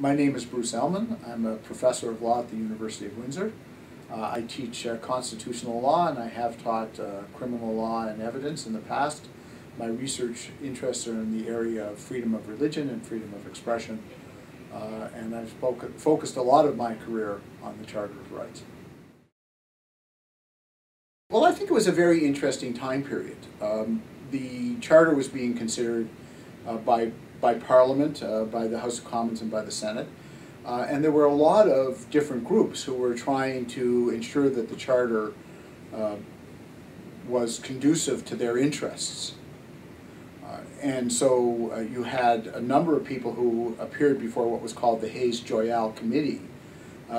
My name is Bruce Elman. I'm a professor of law at the University of Windsor. I teach constitutional law, and I have taught criminal law and evidence in the past. My research interests are in the area of freedom of religion and freedom of expression, and I've focused a lot of my career on the Charter of Rights. Well, I think it was a very interesting time period. The Charter was being considered by Parliament, by the House of Commons and by the Senate. And there were a lot of different groups who were trying to ensure that the Charter was conducive to their interests. And so you had a number of people who appeared before what was called the Hayes-Joyal Committee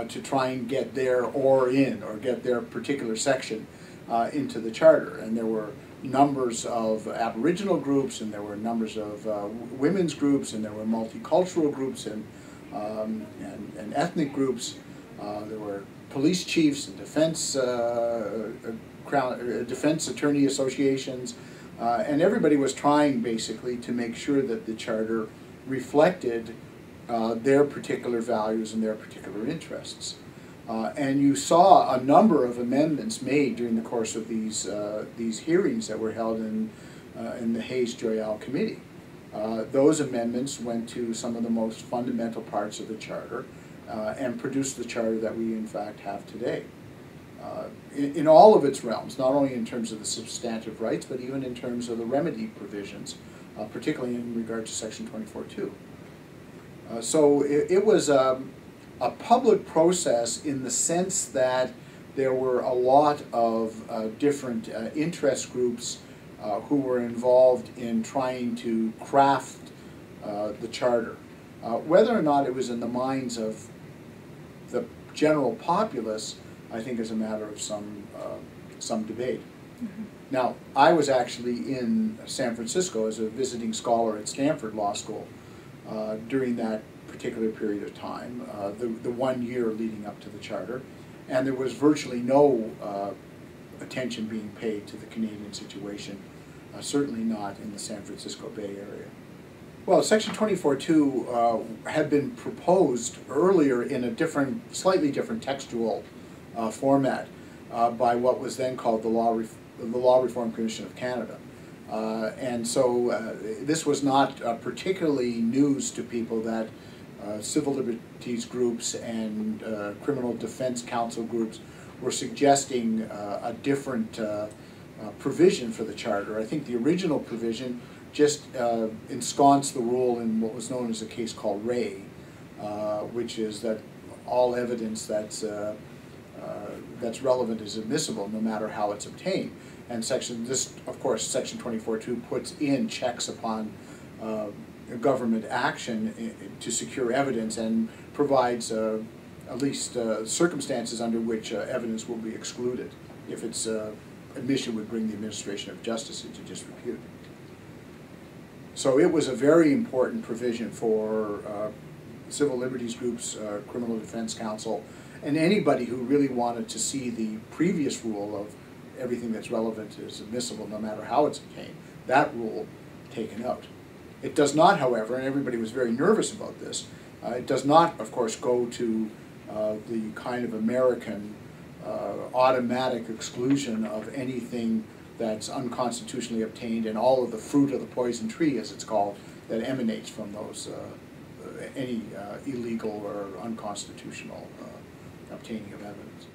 to try and get their oar in, or get their particular section into the Charter. And there were numbers of Aboriginal groups, and there were numbers of women's groups, and there were multicultural groups and ethnic groups. There were police chiefs and defense attorney associations, and everybody was trying basically to make sure that the Charter reflected their particular values and their particular interests. And you saw a number of amendments made during the course of these hearings that were held in the Hayes-Joyal Committee. Those amendments went to some of the most fundamental parts of the Charter and produced the Charter that we in fact have today. In all of its realms, not only in terms of the substantive rights, but even in terms of the remedy provisions, particularly in regard to Section 24(2). So it was a public process in the sense that there were a lot of different interest groups who were involved in trying to craft the Charter. Whether or not it was in the minds of the general populace, I think, is a matter of some debate. Mm-hmm. Now, I was actually in San Francisco as a visiting scholar at Stanford Law School during that particular period of time, the 1 year leading up to the Charter, and there was virtually no attention being paid to the Canadian situation, certainly not in the San Francisco Bay Area. Well, Section 24(2) had been proposed earlier in a slightly different textual format by what was then called the Law Reform Commission of Canada. And so this was not particularly news to people that civil liberties groups and criminal defense counsel groups were suggesting a different provision for the Charter. I think the original provision just ensconced the rule in what was known as a case called Ray, which is that all evidence that's relevant is admissible, no matter how it's obtained. And of course, Section 24(2) puts in checks upon government action to secure evidence and provides at least circumstances under which evidence will be excluded if its admission would bring the administration of justice into disrepute. So it was a very important provision for civil liberties groups, criminal defense counsel, and anybody who really wanted to see the previous rule of everything that's relevant is admissible no matter how it's obtained, that rule taken out. It does not, however, and everybody was very nervous about this, it does not, of course, go to the kind of American automatic exclusion of anything that's unconstitutionally obtained and all of the fruit of the poison tree, as it's called, that emanates from those any illegal or unconstitutional obtaining of evidence.